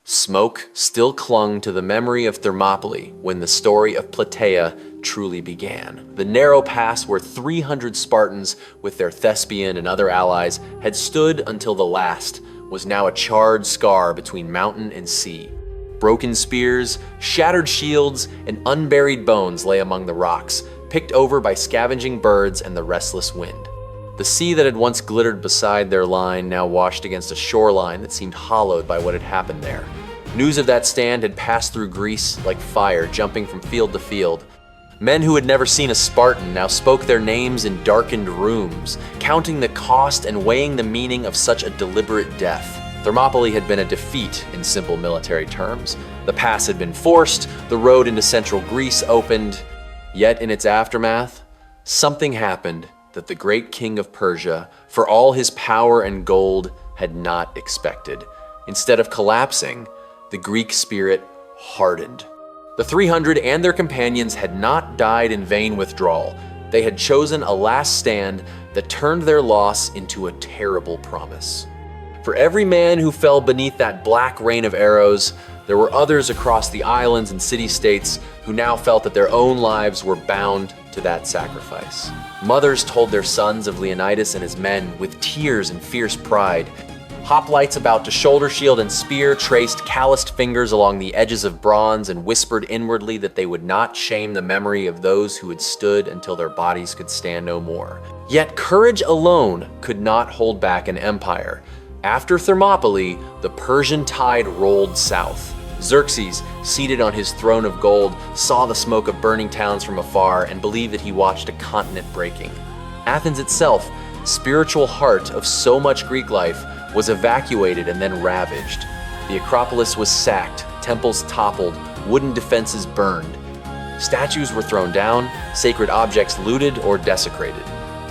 Smoke still clung to the memory of Thermopylae when the story of Plataea truly began. The narrow pass where 300 Spartans, with their Thespian and other allies, had stood until the last, was now a charred scar between mountain and sea. Broken spears, shattered shields, and unburied bones lay among the rocks, picked over by scavenging birds and the restless wind. The sea that had once glittered beside their line now washed against a shoreline that seemed hollowed by what had happened there. News of that stand had passed through Greece like fire, jumping from field to field. Men who had never seen a Spartan now spoke their names in darkened rooms, counting the cost and weighing the meaning of such a deliberate death. Thermopylae had been a defeat in simple military terms. The pass had been forced, the road into central Greece opened. Yet in its aftermath, something happened that the great king of Persia, for all his power and gold, had not expected. Instead of collapsing, the Greek spirit hardened. The 300 and their companions had not died in vain withdrawal. They had chosen a last stand that turned their loss into a terrible promise. For every man who fell beneath that black rain of arrows, there were others across the islands and city-states who now felt that their own lives were bound to that sacrifice. Mothers told their sons of Leonidas and his men with tears and fierce pride. Hoplites about to shoulder shield and spear traced calloused fingers along the edges of bronze and whispered inwardly that they would not shame the memory of those who had stood until their bodies could stand no more. Yet courage alone could not hold back an empire. After Thermopylae, the Persian tide rolled south. Xerxes, seated on his throne of gold, saw the smoke of burning towns from afar and believed that he watched a continent breaking. Athens itself, spiritual heart of so much Greek life, was evacuated and then ravaged. The Acropolis was sacked, temples toppled, wooden defenses burned. Statues were thrown down, sacred objects looted or desecrated.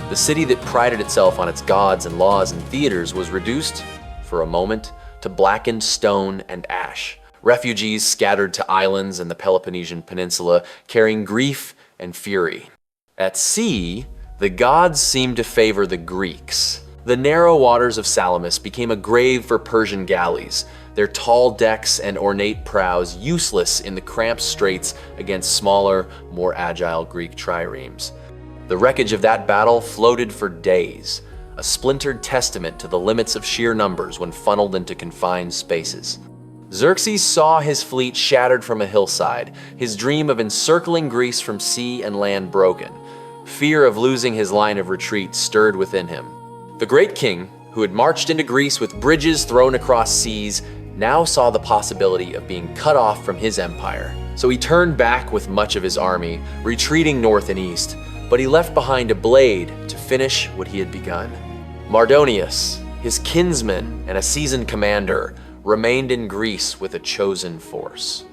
The city that prided itself on its gods and laws and theaters was reduced, for a moment, to blackened stone and ash. Refugees scattered to islands and the Peloponnesian Peninsula, carrying grief and fury. At sea, the gods seemed to favor the Greeks. The narrow waters of Salamis became a grave for Persian galleys, their tall decks and ornate prows useless in the cramped straits against smaller, more agile Greek triremes. The wreckage of that battle floated for days, a splintered testament to the limits of sheer numbers when funneled into confined spaces. Xerxes saw his fleet shattered from a hillside, his dream of encircling Greece from sea and land broken. Fear of losing his line of retreat stirred within him. The great king, who had marched into Greece with bridges thrown across seas, now saw the possibility of being cut off from his empire. So he turned back with much of his army, retreating north and east, but he left behind a blade to finish what he had begun. Mardonius, his kinsman and a seasoned commander, remained in Greece with a chosen force.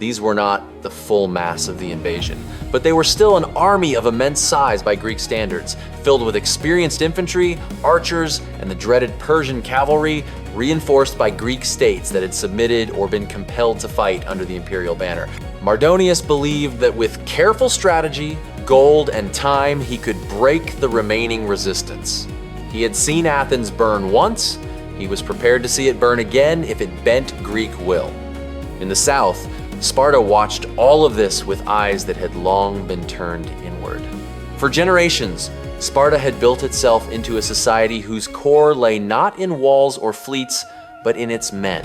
These were not the full mass of the invasion, but they were still an army of immense size by Greek standards, filled with experienced infantry, archers, and the dreaded Persian cavalry, reinforced by Greek states that had submitted or been compelled to fight under the imperial banner. Mardonius believed that with careful strategy, gold, and time, he could break the remaining resistance. He had seen Athens burn once. He was prepared to see it burn again if it bent Greek will. In the south, Sparta watched all of this with eyes that had long been turned inward. For generations, Sparta had built itself into a society whose core lay not in walls or fleets, but in its men.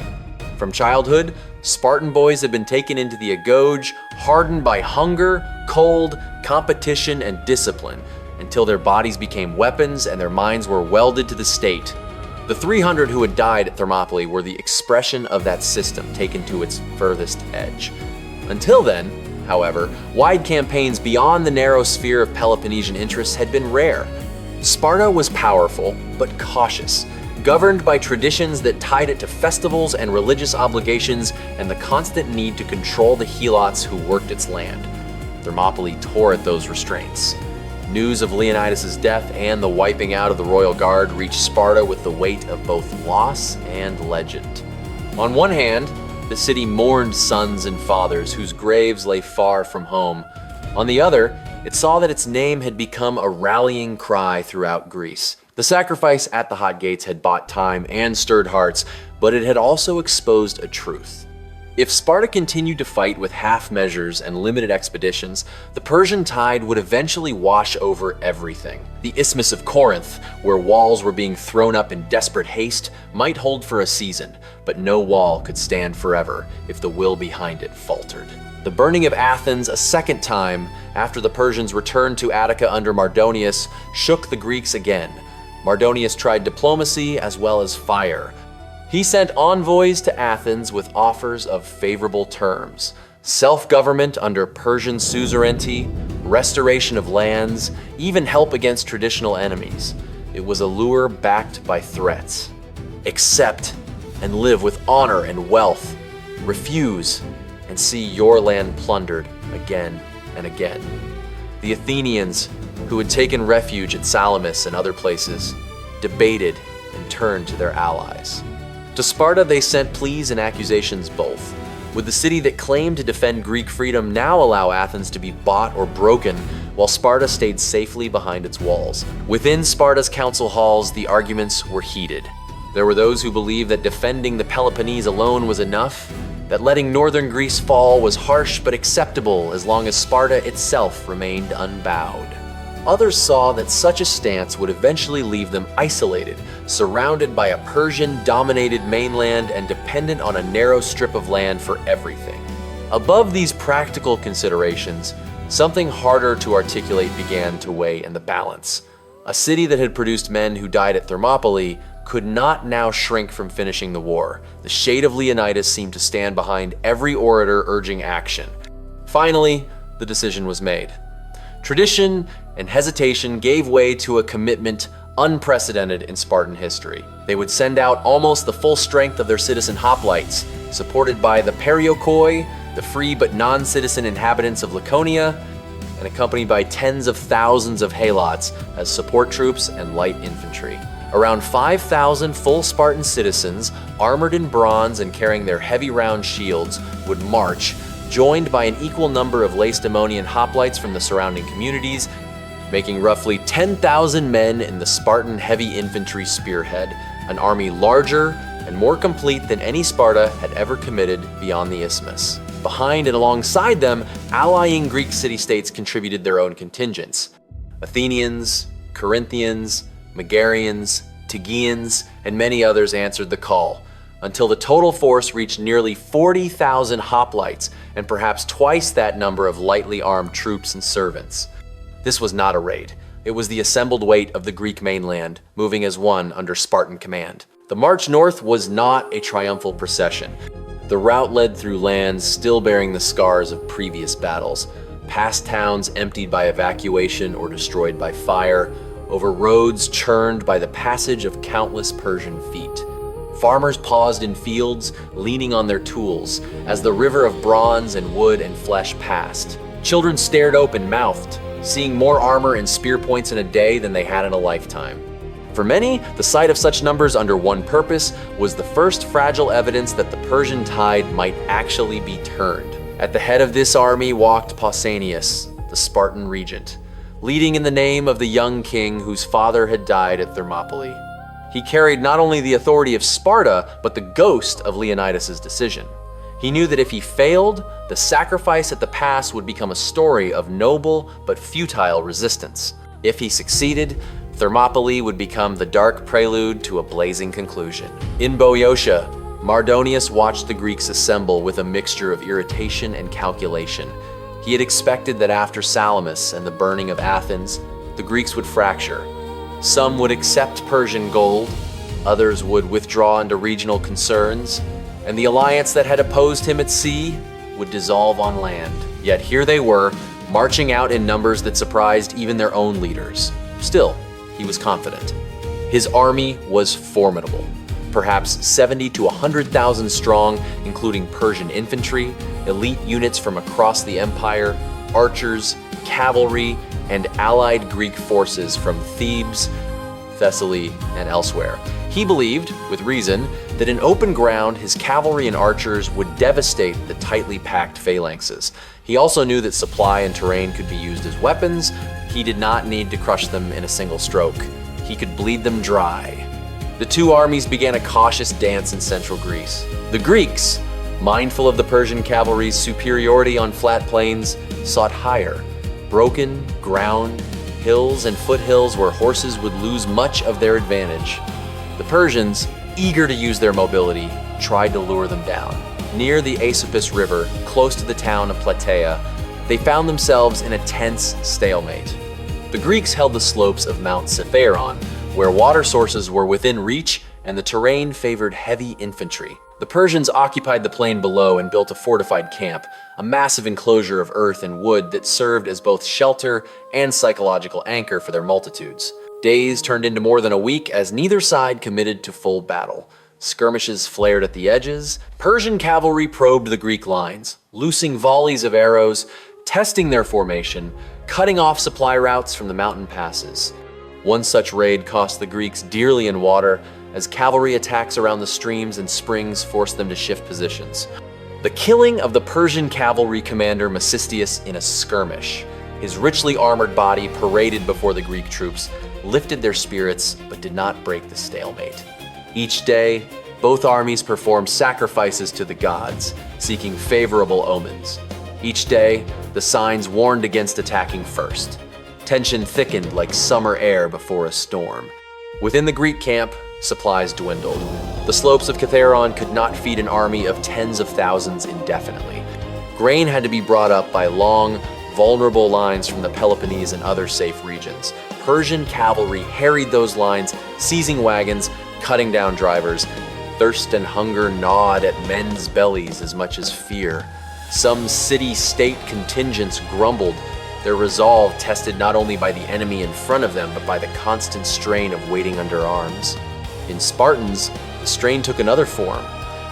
From childhood, Spartan boys had been taken into the agoge, hardened by hunger, cold, competition, and discipline, until their bodies became weapons and their minds were welded to the state. The 300 who had died at Thermopylae were the expression of that system taken to its furthest edge. Until then, however, wide campaigns beyond the narrow sphere of Peloponnesian interests had been rare. Sparta was powerful, but cautious, governed by traditions that tied it to festivals and religious obligations and the constant need to control the helots who worked its land. Thermopylae tore at those restraints. News of Leonidas' death and the wiping out of the royal guard reached Sparta with the weight of both loss and legend. On one hand, the city mourned sons and fathers whose graves lay far from home. On the other, it saw that its name had become a rallying cry throughout Greece. The sacrifice at the hot gates had bought time and stirred hearts, but it had also exposed a truth. If Sparta continued to fight with half measures and limited expeditions, the Persian tide would eventually wash over everything. The Isthmus of Corinth, where walls were being thrown up in desperate haste, might hold for a season, but no wall could stand forever if the will behind it faltered. The burning of Athens a second time, after the Persians returned to Attica under Mardonius, shook the Greeks again. Mardonius tried diplomacy as well as fire. He sent envoys to Athens with offers of favorable terms: self-government under Persian suzerainty, restoration of lands, even help against traditional enemies. It was a lure backed by threats. Accept and live with honor and wealth. Refuse and see your land plundered again and again. The Athenians, who had taken refuge at Salamis and other places, debated and turned to their allies. To Sparta, they sent pleas and accusations both. Would the city that claimed to defend Greek freedom now allow Athens to be bought or broken, while Sparta stayed safely behind its walls? Within Sparta's council halls, the arguments were heated. There were those who believed that defending the Peloponnese alone was enough, that letting northern Greece fall was harsh but acceptable as long as Sparta itself remained unbowed. Others saw that such a stance would eventually leave them isolated, surrounded by a Persian-dominated mainland and dependent on a narrow strip of land for everything. Above these practical considerations, something harder to articulate began to weigh in the balance. A city that had produced men who died at Thermopylae could not now shrink from finishing the war. The shade of Leonidas seemed to stand behind every orator urging action. Finally, the decision was made. Tradition and hesitation gave way to a commitment unprecedented in Spartan history. They would send out almost the full strength of their citizen hoplites, supported by the Perioikoi, the free but non-citizen inhabitants of Laconia, and accompanied by tens of thousands of helots as support troops and light infantry. Around 5,000 full Spartan citizens, armored in bronze and carrying their heavy round shields, would march, joined by an equal number of Lacedaemonian hoplites from the surrounding communities, making roughly 10,000 men in the Spartan heavy infantry spearhead, an army larger and more complete than any Sparta had ever committed beyond the Isthmus. Behind and alongside them, allying Greek city-states contributed their own contingents. Athenians, Corinthians, Megarians, Tegeans, and many others answered the call, until the total force reached nearly 40,000 hoplites and perhaps twice that number of lightly armed troops and servants. This was not a raid. It was the assembled weight of the Greek mainland, moving as one under Spartan command. The march north was not a triumphal procession. The route led through lands still bearing the scars of previous battles, past towns emptied by evacuation or destroyed by fire, over roads churned by the passage of countless Persian feet. Farmers paused in fields, leaning on their tools, as the river of bronze and wood and flesh passed. Children stared open-mouthed, seeing more armor and spear points in a day than they had in a lifetime. For many, the sight of such numbers under one purpose was the first fragile evidence that the Persian tide might actually be turned. At the head of this army walked Pausanias, the Spartan regent, leading in the name of the young king whose father had died at Thermopylae. He carried not only the authority of Sparta, but the ghost of Leonidas' decision. He knew that if he failed, the sacrifice at the pass would become a story of noble but futile resistance. If he succeeded, Thermopylae would become the dark prelude to a blazing conclusion. In Boeotia, Mardonius watched the Greeks assemble with a mixture of irritation and calculation. He had expected that after Salamis and the burning of Athens, the Greeks would fracture. Some would accept Persian gold, others would withdraw into regional concerns, and the alliance that had opposed him at sea would dissolve on land. Yet here they were, marching out in numbers that surprised even their own leaders. Still, he was confident. His army was formidable, perhaps 70 to 100,000 strong, including Persian infantry, elite units from across the empire, archers, cavalry, and allied Greek forces from Thebes, Thessaly, and elsewhere. He believed, with reason, that in open ground his cavalry and archers would devastate the tightly packed phalanxes. He also knew that supply and terrain could be used as weapons. He did not need to crush them in a single stroke. He could bleed them dry. The two armies began a cautious dance in central Greece. The Greeks, mindful of the Persian cavalry's superiority on flat plains, sought higher, broken ground, hills and foothills where horses would lose much of their advantage. The Persians, eager to use their mobility, tried to lure them down. Near the Aesopus River, close to the town of Plataea, they found themselves in a tense stalemate. The Greeks held the slopes of Mount Cithaeron, where water sources were within reach and the terrain favored heavy infantry. The Persians occupied the plain below and built a fortified camp, a massive enclosure of earth and wood that served as both shelter and psychological anchor for their multitudes. Days turned into more than a week as neither side committed to full battle. Skirmishes flared at the edges. Persian cavalry probed the Greek lines, loosing volleys of arrows, testing their formation, cutting off supply routes from the mountain passes. One such raid cost the Greeks dearly in water, as cavalry attacks around the streams and springs forced them to shift positions. The killing of the Persian cavalry commander Mecistius in a skirmish, his richly armored body paraded before the Greek troops, lifted their spirits but did not break the stalemate. Each day, both armies performed sacrifices to the gods, seeking favorable omens. Each day, the signs warned against attacking first. Tension thickened like summer air before a storm. Within the Greek camp, supplies dwindled. The slopes of Cithaeron could not feed an army of tens of thousands indefinitely. Grain had to be brought up by long, vulnerable lines from the Peloponnese and other safe regions. Persian cavalry harried those lines, seizing wagons, cutting down drivers. Thirst and hunger gnawed at men's bellies as much as fear. Some city-state contingents grumbled, their resolve tested not only by the enemy in front of them, but by the constant strain of waiting under arms. In Spartans, the strain took another form.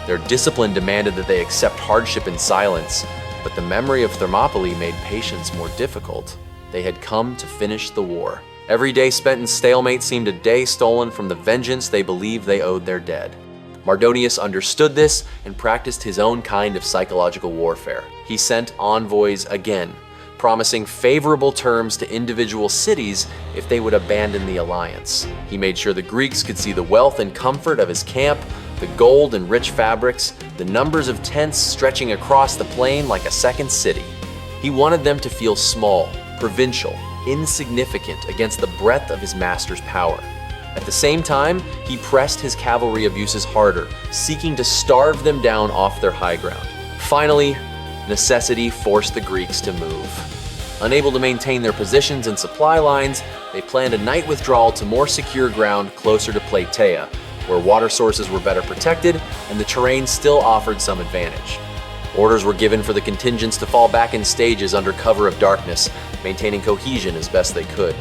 Their discipline demanded that they accept hardship in silence, but the memory of Thermopylae made patience more difficult. They had come to finish the war. Every day spent in stalemate seemed a day stolen from the vengeance they believed they owed their dead. Mardonius understood this and practiced his own kind of psychological warfare. He sent envoys again, promising favorable terms to individual cities if they would abandon the alliance. He made sure the Greeks could see the wealth and comfort of his camp, the gold and rich fabrics, the numbers of tents stretching across the plain like a second city. He wanted them to feel small, provincial, insignificant against the breadth of his master's power. At the same time, he pressed his cavalry abuses harder, seeking to starve them down off their high ground. Finally, necessity forced the Greeks to move. Unable to maintain their positions and supply lines, they planned a night withdrawal to more secure ground closer to Plataea, where water sources were better protected and the terrain still offered some advantage. Orders were given for the contingents to fall back in stages under cover of darkness, maintaining cohesion as best they could.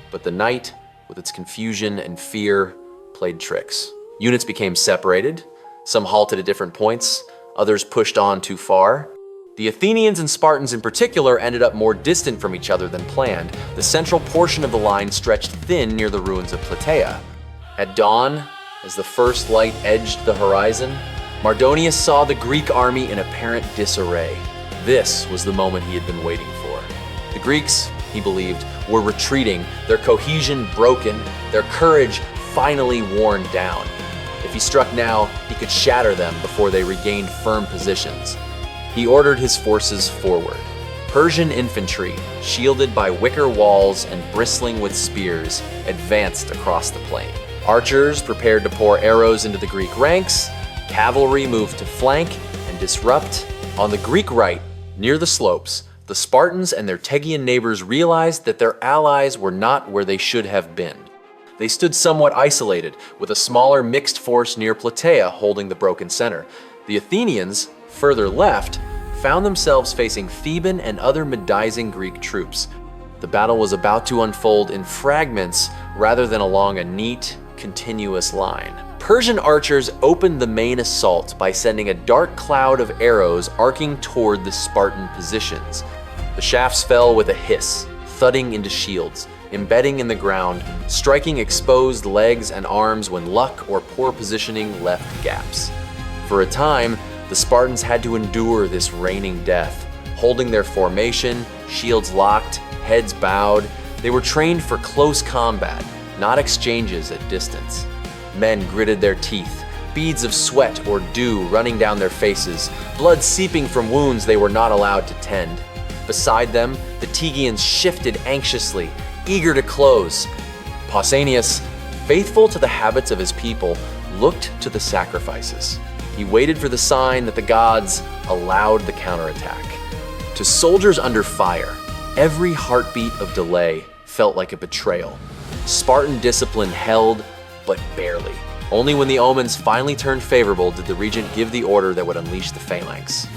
But the night, with its confusion and fear, played tricks. Units became separated, some halted at different points, others pushed on too far. The Athenians and Spartans in particular ended up more distant from each other than planned. The central portion of the line stretched thin near the ruins of Plataea. At dawn, as the first light edged the horizon, Mardonius saw the Greek army in apparent disarray. This was the moment he had been waiting for. The Greeks, he believed, were retreating, their cohesion broken, their courage finally worn down. If he struck now, he could shatter them before they regained firm positions. He ordered his forces forward. Persian infantry, shielded by wicker walls and bristling with spears, advanced across the plain. Archers prepared to pour arrows into the Greek ranks. Cavalry moved to flank and disrupt. On the Greek right, near the slopes, the Spartans and their Tegean neighbors realized that their allies were not where they should have been. They stood somewhat isolated, with a smaller mixed force near Plataea holding the broken center. The Athenians, further left, found themselves facing Theban and other Medizing Greek troops. The battle was about to unfold in fragments rather than along a neat, continuous line. Persian archers opened the main assault by sending a dark cloud of arrows arcing toward the Spartan positions. The shafts fell with a hiss, thudding into shields, embedding in the ground, striking exposed legs and arms when luck or poor positioning left gaps. For a time, the Spartans had to endure this raining death, holding their formation, shields locked, heads bowed. They were trained for close combat, not exchanges at distance. Men gritted their teeth, beads of sweat or dew running down their faces, blood seeping from wounds they were not allowed to tend. Beside them, the Tegeans shifted anxiously, eager to close. Pausanias, faithful to the habits of his people, looked to the sacrifices. He waited for the sign that the gods allowed the counterattack. To soldiers under fire, every heartbeat of delay felt like a betrayal. Spartan discipline held, but barely. Only when the omens finally turned favorable did the regent give the order that would unleash the phalanx.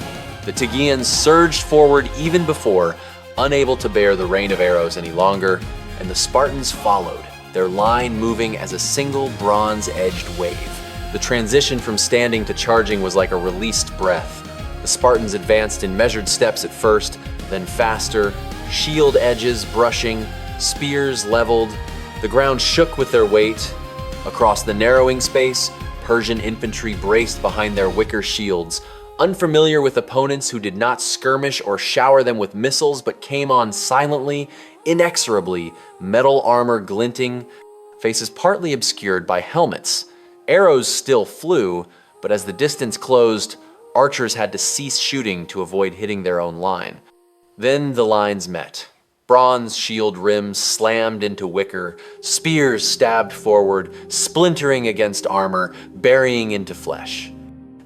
The Tegeans surged forward even before, unable to bear the rain of arrows any longer, and the Spartans followed, their line moving as a single bronze-edged wave. The transition from standing to charging was like a released breath. The Spartans advanced in measured steps at first, then faster, shield edges brushing, spears leveled. The ground shook with their weight. Across the narrowing space, Persian infantry braced behind their wicker shields, unfamiliar with opponents who did not skirmish or shower them with missiles but came on silently, inexorably, metal armor glinting, faces partly obscured by helmets. Arrows still flew, but as the distance closed, archers had to cease shooting to avoid hitting their own line. Then the lines met. Bronze shield rims slammed into wicker, spears stabbed forward, splintering against armor, burying into flesh.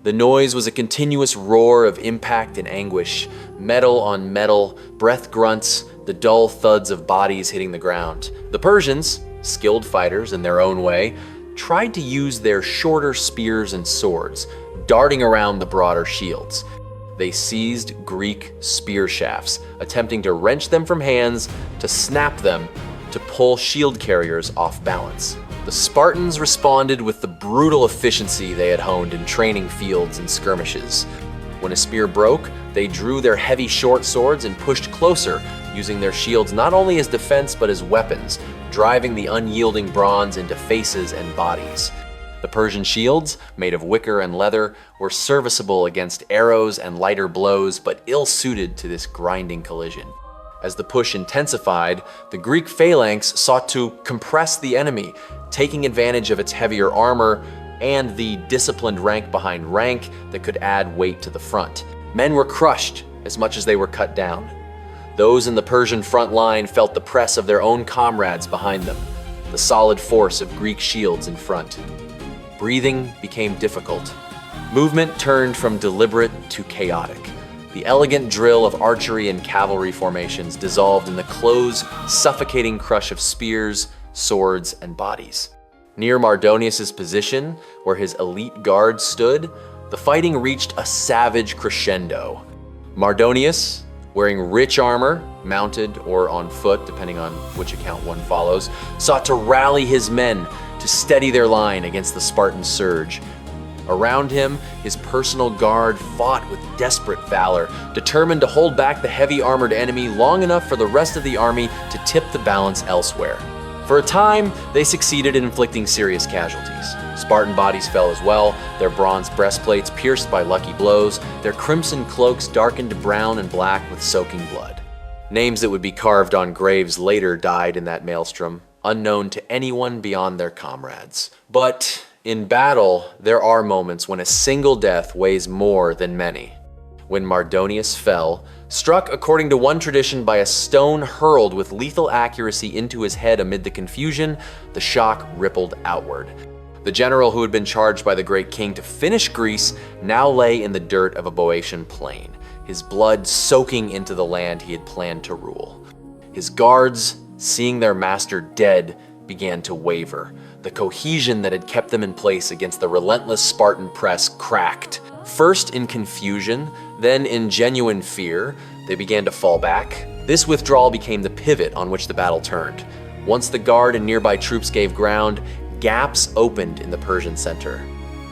The noise was a continuous roar of impact and anguish, metal on metal, breath grunts, the dull thuds of bodies hitting the ground. The Persians, skilled fighters in their own way, tried to use their shorter spears and swords, darting around the broader shields. They seized Greek spear shafts, attempting to wrench them from hands, to snap them, to pull shield carriers off balance. The Spartans responded with the brutal efficiency they had honed in training fields and skirmishes. When a spear broke, they drew their heavy short swords and pushed closer, using their shields not only as defense but as weapons, driving the unyielding bronze into faces and bodies. The Persian shields, made of wicker and leather, were serviceable against arrows and lighter blows, but ill-suited to this grinding collision. As the push intensified, the Greek phalanx sought to compress the enemy, taking advantage of its heavier armor and the disciplined rank behind rank that could add weight to the front. Men were crushed as much as they were cut down. Those in the Persian front line felt the press of their own comrades behind them, the solid force of Greek shields in front. Breathing became difficult. Movement turned from deliberate to chaotic. The elegant drill of archery and cavalry formations dissolved in the close, suffocating crush of spears, swords, and bodies. Near Mardonius' position, where his elite guard stood, the fighting reached a savage crescendo. Mardonius, wearing rich armor, mounted or on foot, depending on which account one follows, sought to rally his men to steady their line against the Spartan surge. Around him, his personal guard fought with desperate valor, determined to hold back the heavy armored enemy long enough for the rest of the army to tip the balance elsewhere. For a time, they succeeded in inflicting serious casualties. Spartan bodies fell as well, their bronze breastplates pierced by lucky blows, their crimson cloaks darkened to brown and black with soaking blood. Names that would be carved on graves later died in that maelstrom, unknown to anyone beyond their comrades. But in battle, there are moments when a single death weighs more than many. When Mardonius fell, struck according to one tradition by a stone hurled with lethal accuracy into his head amid the confusion, the shock rippled outward. The general who had been charged by the great king to finish Greece now lay in the dirt of a Boeotian plain, his blood soaking into the land he had planned to rule. His guards, seeing their master dead, began to waver. The cohesion that had kept them in place against the relentless Spartan press cracked. First in confusion, then in genuine fear, they began to fall back. This withdrawal became the pivot on which the battle turned. Once the guard and nearby troops gave ground, gaps opened in the Persian center.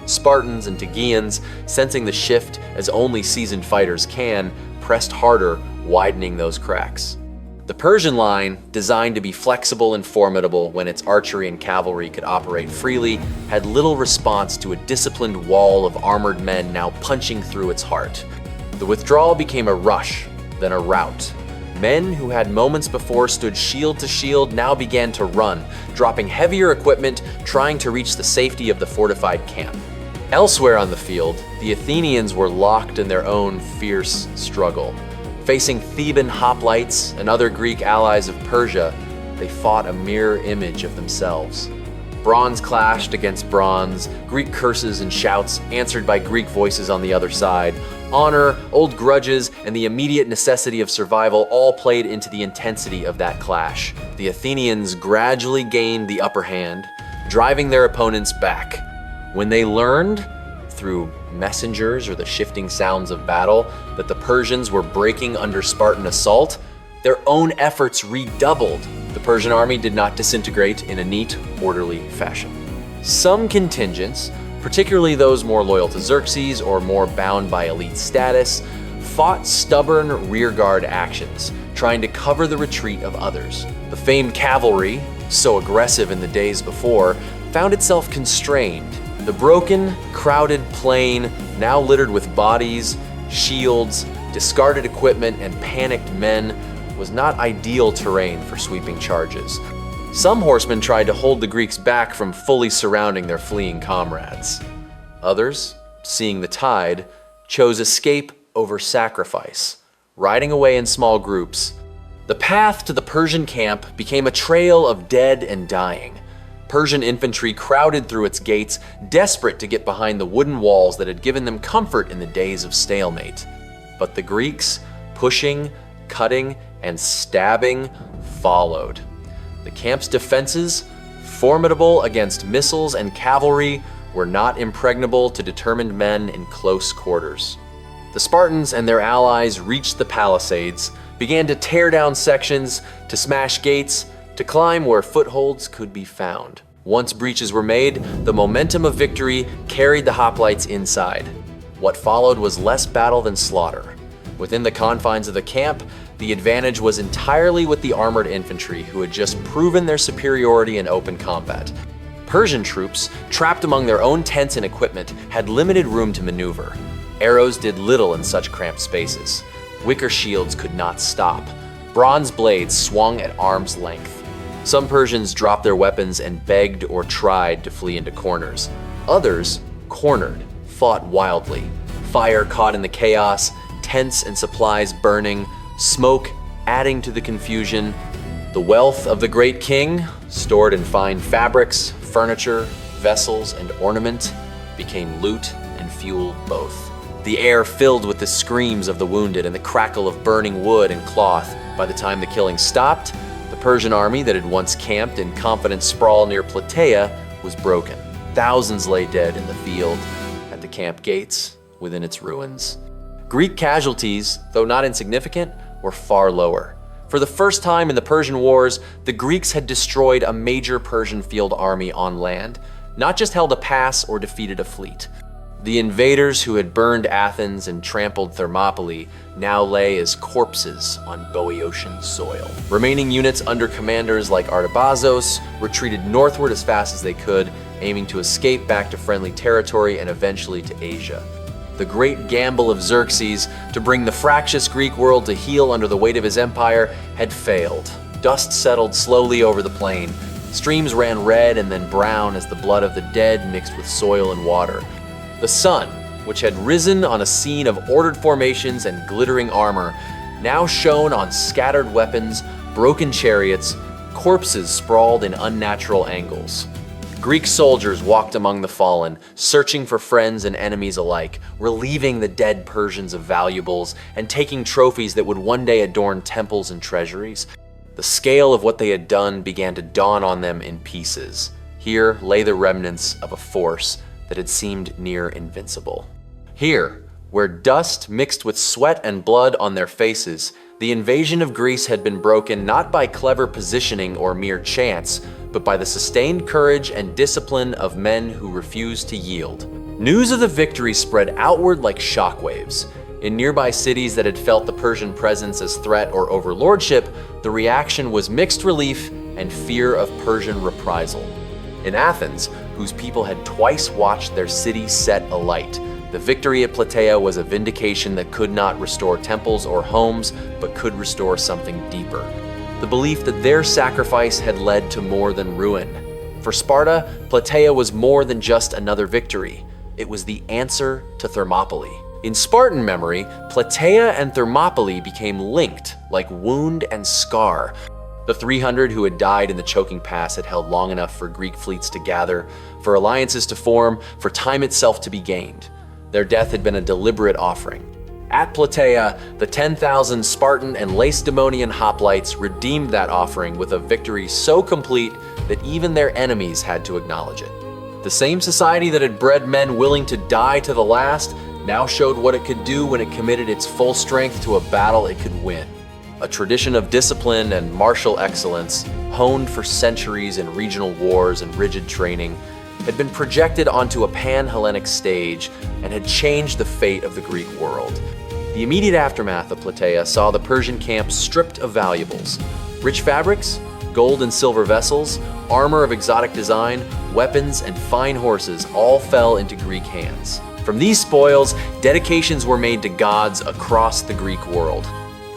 Spartans and Tegeans, sensing the shift as only seasoned fighters can, pressed harder, widening those cracks. The Persian line, designed to be flexible and formidable when its archery and cavalry could operate freely, had little response to a disciplined wall of armored men now punching through its heart. The withdrawal became a rush, then a rout. Men who had moments before stood shield to shield now began to run, dropping heavier equipment, trying to reach the safety of the fortified camp. Elsewhere on the field, the Athenians were locked in their own fierce struggle. Facing Theban hoplites and other Greek allies of Persia, they fought a mirror image of themselves. Bronze clashed against bronze, Greek curses and shouts answered by Greek voices on the other side. Honor, old grudges, and the immediate necessity of survival all played into the intensity of that clash. The Athenians gradually gained the upper hand, driving their opponents back. When they learned, through messengers or the shifting sounds of battle, that the Persians were breaking under Spartan assault, their own efforts redoubled. The Persian army did not disintegrate in a neat, orderly fashion. Some contingents, particularly those more loyal to Xerxes or more bound by elite status, fought stubborn rearguard actions, trying to cover the retreat of others. The famed cavalry, so aggressive in the days before, found itself constrained. The broken, crowded plain, now littered with bodies, shields, discarded equipment, and panicked men, was not ideal terrain for sweeping charges. Some horsemen tried to hold the Greeks back from fully surrounding their fleeing comrades. Others, seeing the tide, chose escape over sacrifice, riding away in small groups. The path to the Persian camp became a trail of dead and dying. Persian infantry crowded through its gates, desperate to get behind the wooden walls that had given them comfort in the days of stalemate. But the Greeks, pushing, cutting, and stabbing, followed. The camp's defenses, formidable against missiles and cavalry, were not impregnable to determined men in close quarters. The Spartans and their allies reached the palisades, began to tear down sections, to smash gates, to climb where footholds could be found. Once breaches were made, the momentum of victory carried the hoplites inside. What followed was less battle than slaughter. Within the confines of the camp, the advantage was entirely with the armored infantry who had just proven their superiority in open combat. Persian troops, trapped among their own tents and equipment, had limited room to maneuver. Arrows did little in such cramped spaces. Wicker shields could not stop. Bronze blades swung at arm's length. Some Persians dropped their weapons and begged or tried to flee into corners. Others, cornered, fought wildly. Fire caught in the chaos, tents and supplies burning, smoke adding to the confusion. The wealth of the great king, stored in fine fabrics, furniture, vessels, and ornament, became loot and fuel both. The air filled with the screams of the wounded and the crackle of burning wood and cloth. By the time the killing stopped, the Persian army that had once camped in confident sprawl near Plataea was broken. Thousands lay dead in the field, at the camp gates, within its ruins. Greek casualties, though not insignificant, were far lower. For the first time in the Persian Wars, the Greeks had destroyed a major Persian field army on land, not just held a pass or defeated a fleet. The invaders who had burned Athens and trampled Thermopylae now lay as corpses on Boeotian soil. Remaining units under commanders like Artabazos retreated northward as fast as they could, aiming to escape back to friendly territory and eventually to Asia. The great gamble of Xerxes to bring the fractious Greek world to heel under the weight of his empire had failed. Dust settled slowly over the plain. Streams ran red and then brown as the blood of the dead mixed with soil and water. The sun, which had risen on a scene of ordered formations and glittering armor, now shone on scattered weapons, broken chariots, corpses sprawled in unnatural angles. Greek soldiers walked among the fallen, searching for friends and enemies alike, relieving the dead Persians of valuables, and taking trophies that would one day adorn temples and treasuries. The scale of what they had done began to dawn on them in pieces. Here lay the remnants of a force that had seemed near invincible. Here, where dust mixed with sweat and blood on their faces, the invasion of Greece had been broken not by clever positioning or mere chance, but by the sustained courage and discipline of men who refused to yield. News of the victory spread outward like shockwaves. In nearby cities that had felt the Persian presence as threat or overlordship, the reaction was mixed relief and fear of Persian reprisal. In Athens, whose people had twice watched their city set alight, The victory at Plataea was a vindication that could not restore temples or homes, but could restore something deeper. The belief that their sacrifice had led to more than ruin. For Sparta, Plataea was more than just another victory. It was the answer to Thermopylae. In Spartan memory, Plataea and Thermopylae became linked, like wound and scar. The 300 who had died in the choking pass had held long enough for Greek fleets to gather, for alliances to form, for time itself to be gained. Their death had been a deliberate offering. At Plataea, the 10,000 Spartan and Lacedaemonian hoplites redeemed that offering with a victory so complete that even their enemies had to acknowledge it. The same society that had bred men willing to die to the last now showed what it could do when it committed its full strength to a battle it could win. A tradition of discipline and martial excellence, honed for centuries in regional wars and rigid training, had been projected onto a pan-Hellenic stage and had changed the fate of the Greek world. The immediate aftermath of Plataea saw the Persian camp stripped of valuables. Rich fabrics, gold and silver vessels, armor of exotic design, weapons, and fine horses all fell into Greek hands. From these spoils, dedications were made to gods across the Greek world.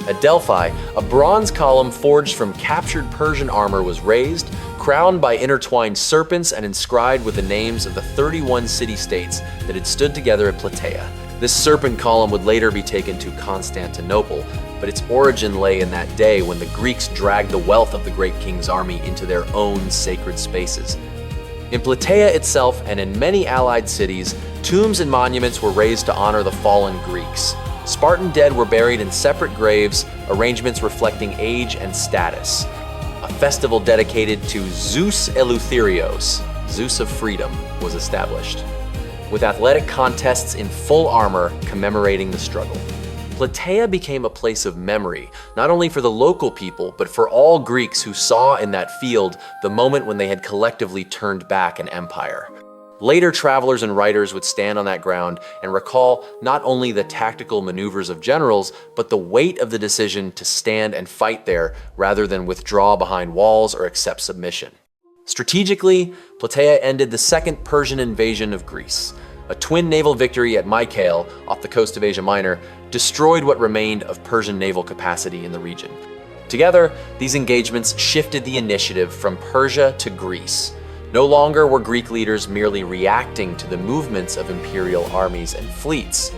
At Delphi, a bronze column forged from captured Persian armor was raised, crowned by intertwined serpents and inscribed with the names of the 31 city-states that had stood together at Plataea. This serpent column would later be taken to Constantinople, but its origin lay in that day when the Greeks dragged the wealth of the great king's army into their own sacred spaces. In Plataea itself and in many allied cities, tombs and monuments were raised to honor the fallen Greeks. Spartan dead were buried in separate graves, arrangements reflecting age and status. A festival dedicated to Zeus Eleutherios, Zeus of freedom, was established, with athletic contests in full armor commemorating the struggle. Plataea became a place of memory, not only for the local people, but for all Greeks who saw in that field the moment when they had collectively turned back an empire. Later travelers and writers would stand on that ground and recall not only the tactical maneuvers of generals, but the weight of the decision to stand and fight there rather than withdraw behind walls or accept submission. Strategically, Plataea ended the second Persian invasion of Greece. A twin naval victory at Mycale, off the coast of Asia Minor, destroyed what remained of Persian naval capacity in the region. Together, these engagements shifted the initiative from Persia to Greece. No longer were Greek leaders merely reacting to the movements of imperial armies and fleets.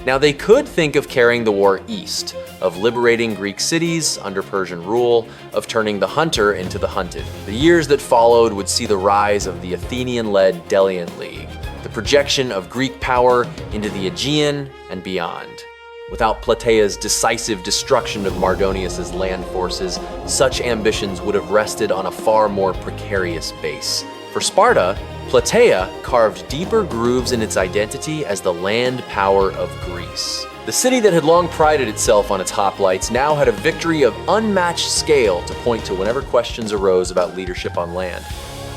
Now they could think of carrying the war east, of liberating Greek cities under Persian rule, of turning the hunter into the hunted. The years that followed would see the rise of the Athenian-led Delian League, the projection of Greek power into the Aegean and beyond. Without Plataea's decisive destruction of Mardonius's land forces, such ambitions would have rested on a far more precarious base. For Sparta, Plataea carved deeper grooves in its identity as the land power of Greece. The city that had long prided itself on its hoplites now had a victory of unmatched scale to point to whenever questions arose about leadership on land.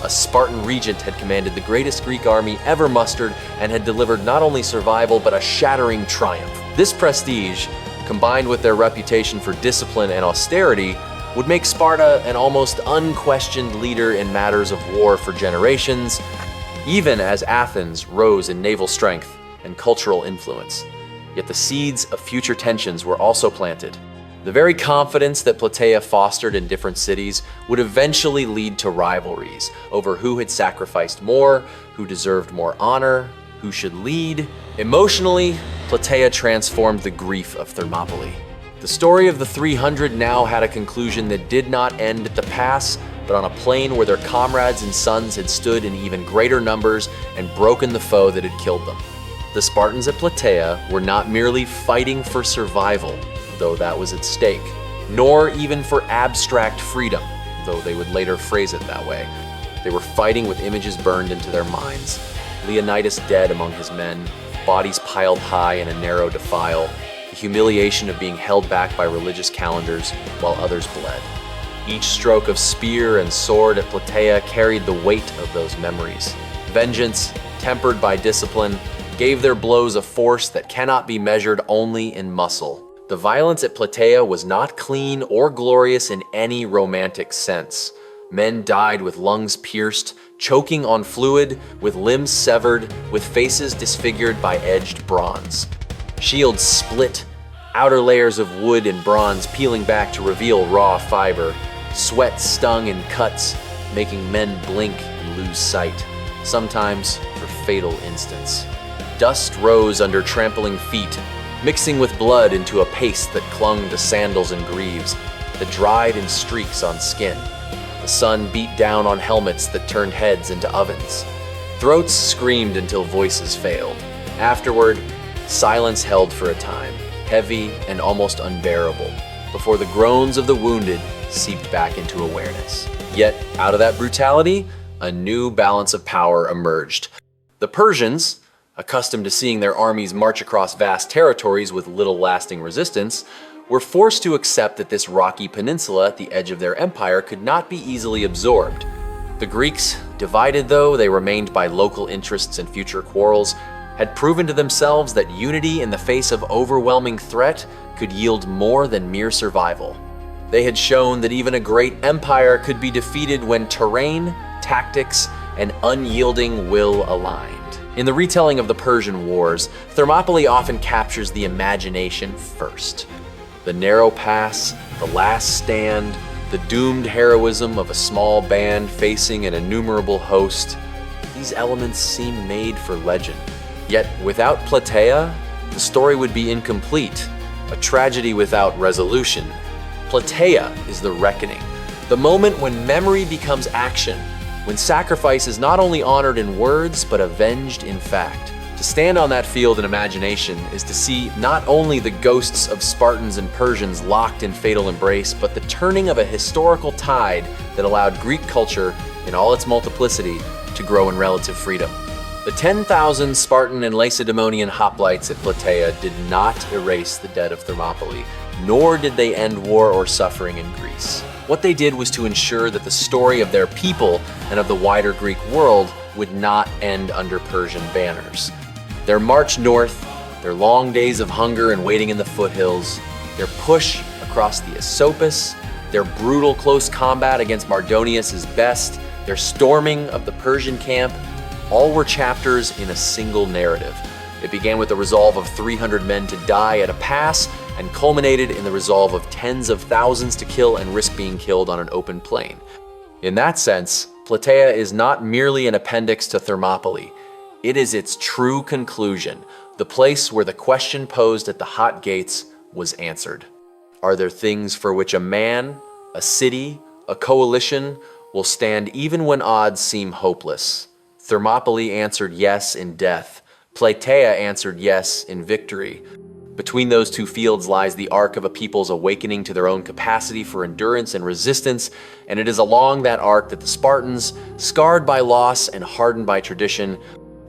A Spartan regent had commanded the greatest Greek army ever mustered and had delivered not only survival but a shattering triumph. This prestige, combined with their reputation for discipline and austerity, would make Sparta an almost unquestioned leader in matters of war for generations, even as Athens rose in naval strength and cultural influence. Yet the seeds of future tensions were also planted. The very confidence that Plataea fostered in different cities would eventually lead to rivalries over who had sacrificed more, who deserved more honor, who should lead. Emotionally, Plataea transformed the grief of Thermopylae. The story of the 300 now had a conclusion that did not end at the pass, but on a plain where their comrades and sons had stood in even greater numbers and broken the foe that had killed them. The Spartans at Plataea were not merely fighting for survival, though that was at stake, nor even for abstract freedom, though they would later phrase it that way. They were fighting with images burned into their minds. Leonidas dead among his men, bodies piled high in a narrow defile, the humiliation of being held back by religious calendars while others bled. Each stroke of spear and sword at Plataea carried the weight of those memories. Vengeance, tempered by discipline, gave their blows a force that cannot be measured only in muscle. The violence at Plataea was not clean or glorious in any romantic sense. Men died with lungs pierced, choking on fluid, with limbs severed, with faces disfigured by edged bronze. Shields split, outer layers of wood and bronze peeling back to reveal raw fiber. Sweat stung in cuts, making men blink and lose sight, sometimes for fatal instants. Dust rose under trampling feet, mixing with blood into a paste that clung to sandals and greaves, that dried in streaks on skin. The sun beat down on helmets that turned heads into ovens. Throats screamed until voices failed. Afterward, silence held for a time, heavy and almost unbearable, before the groans of the wounded seeped back into awareness. Yet, out of that brutality, a new balance of power emerged. The Persians, accustomed to seeing their armies march across vast territories with little lasting resistance, were forced to accept that this rocky peninsula at the edge of their empire could not be easily absorbed. The Greeks, divided though they remained by local interests and future quarrels, had proven to themselves that unity in the face of overwhelming threat could yield more than mere survival. They had shown that even a great empire could be defeated when terrain, tactics, and unyielding will aligned. In the retelling of the Persian Wars, Thermopylae often captures the imagination first. The narrow pass, the last stand, the doomed heroism of a small band facing an innumerable host, these elements seem made for legend. Yet without Plataea, the story would be incomplete, a tragedy without resolution. Plataea is the reckoning, the moment when memory becomes action, when sacrifice is not only honored in words, but avenged in fact. To stand on that field in imagination is to see not only the ghosts of Spartans and Persians locked in fatal embrace, but the turning of a historical tide that allowed Greek culture, in all its multiplicity, to grow in relative freedom. The 10,000 Spartan and Lacedaemonian hoplites at Plataea did not erase the dead of Thermopylae, nor did they end war or suffering in Greece. What they did was to ensure that the story of their people and of the wider Greek world would not end under Persian banners. Their march north, their long days of hunger and waiting in the foothills, their push across the Esopus, their brutal close combat against Mardonius' best, their storming of the Persian camp, all were chapters in a single narrative. It began with the resolve of 300 men to die at a pass and culminated in the resolve of tens of thousands to kill and risk being killed on an open plain. In that sense, Plataea is not merely an appendix to Thermopylae. It is its true conclusion, the place where the question posed at the hot gates was answered. Are there things for which a man, a city, a coalition will stand even when odds seem hopeless? Thermopylae answered yes in death. Plataea answered yes in victory. Between those two fields lies the arc of a people's awakening to their own capacity for endurance and resistance, and it is along that arc that the Spartans, scarred by loss and hardened by tradition,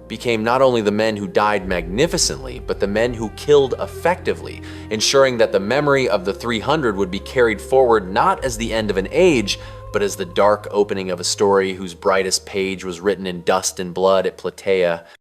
became not only the men who died magnificently, but the men who killed effectively, ensuring that the memory of the 300 would be carried forward not as the end of an age, but as the dark opening of a story whose brightest page was written in dust and blood at Plataea.